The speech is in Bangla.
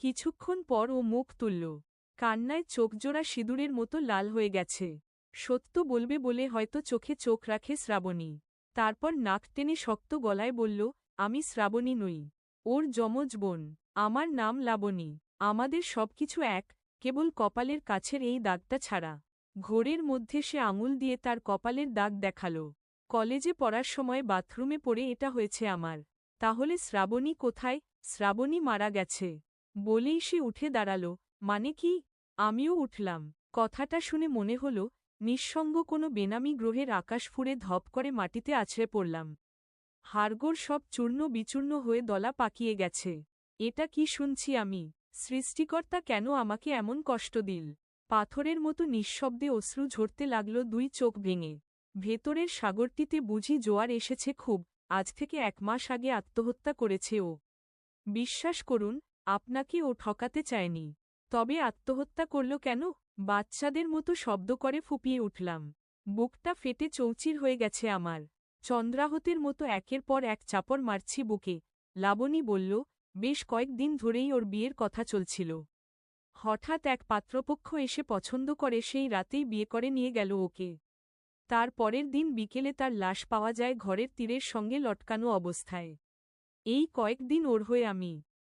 কিছুক্ষণ পর ও মুখ তুলল। কান্নায় চোখজোড়া সিঁদুরের মতো লাল হয়ে গেছে। সত্য বলবে বলে হয়তো চোখে চোখ রাখে শ্রাবণী। তারপর নাক টেনে শক্ত গলায় বলল, আমি শ্রাবণী নই, ওর যমজ বোন। আমার নাম লাবণী। আমাদের সবকিছু এক, কেবল কপালের কাছের এই দাগটা ছাড়া। ঘোরের মধ্যে সে আঙুল দিয়ে তার কপালের দাগ দেখাল। কলেজে পড়ার সময় বাথরুমে পড়ে এটা হয়েছে আমার। তাহলে শ্রাবণী কোথায়? শ্রাবণী মারা গেছে বলেই সে উঠে দাঁড়াল। মানে কি? আমিও উঠলাম। কথাটা শুনে মনে হল নিঃসঙ্গ কোনো বেনামি গ্রহের আকাশ ফুঁড়ে ধপ করে মাটিতে আছড়ে পড়লাম। হাড়গোড় সব চূর্ণ বিচূর্ণ হয়ে দলা পাকিয়ে গেছে। এটা কি শুনছি আমি? সৃষ্টিকর্তা কেন আমাকে এমন কষ্ট দিল? পাথরের মতো নিঃশব্দে অশ্রু ঝরতে লাগল দুই চোখ ভেঙে। ভেতরের সাগরটিতে বুঝি জোয়ার এসেছে খুব। আজ থেকে 1 মাস আগে আত্মহত্যা করেছে ও। বিশ্বাস করুন, আপনাকে ও ঠকাতে চায়নি। তবে আত্মহত্যা করল কেন? বাচ্চাদের মতো শব্দ করে ফুঁপিয়ে উঠলাম। বুকটা ফেটে চৌচির হয়ে গেছে আমার। চন্দ্রাহতের মতো একের পর এক চাপড় মারছি বুকে। লাবণী বলল, বেশ কয়েকদিন ধরেই ওর বিয়ের কথা চলছিল। হঠাৎ এক পাত্রপক্ষ এসে পছন্দ করে সেই রাতেই বিয়ে করে নিয়ে গেল ওকে। তার পরের দিন বিকেলে তার লাশ পাওয়া যায় ঘরের তীরের সঙ্গে লটকানো অবস্থায়। এই কয়েকদিন ওর হয়ে আমি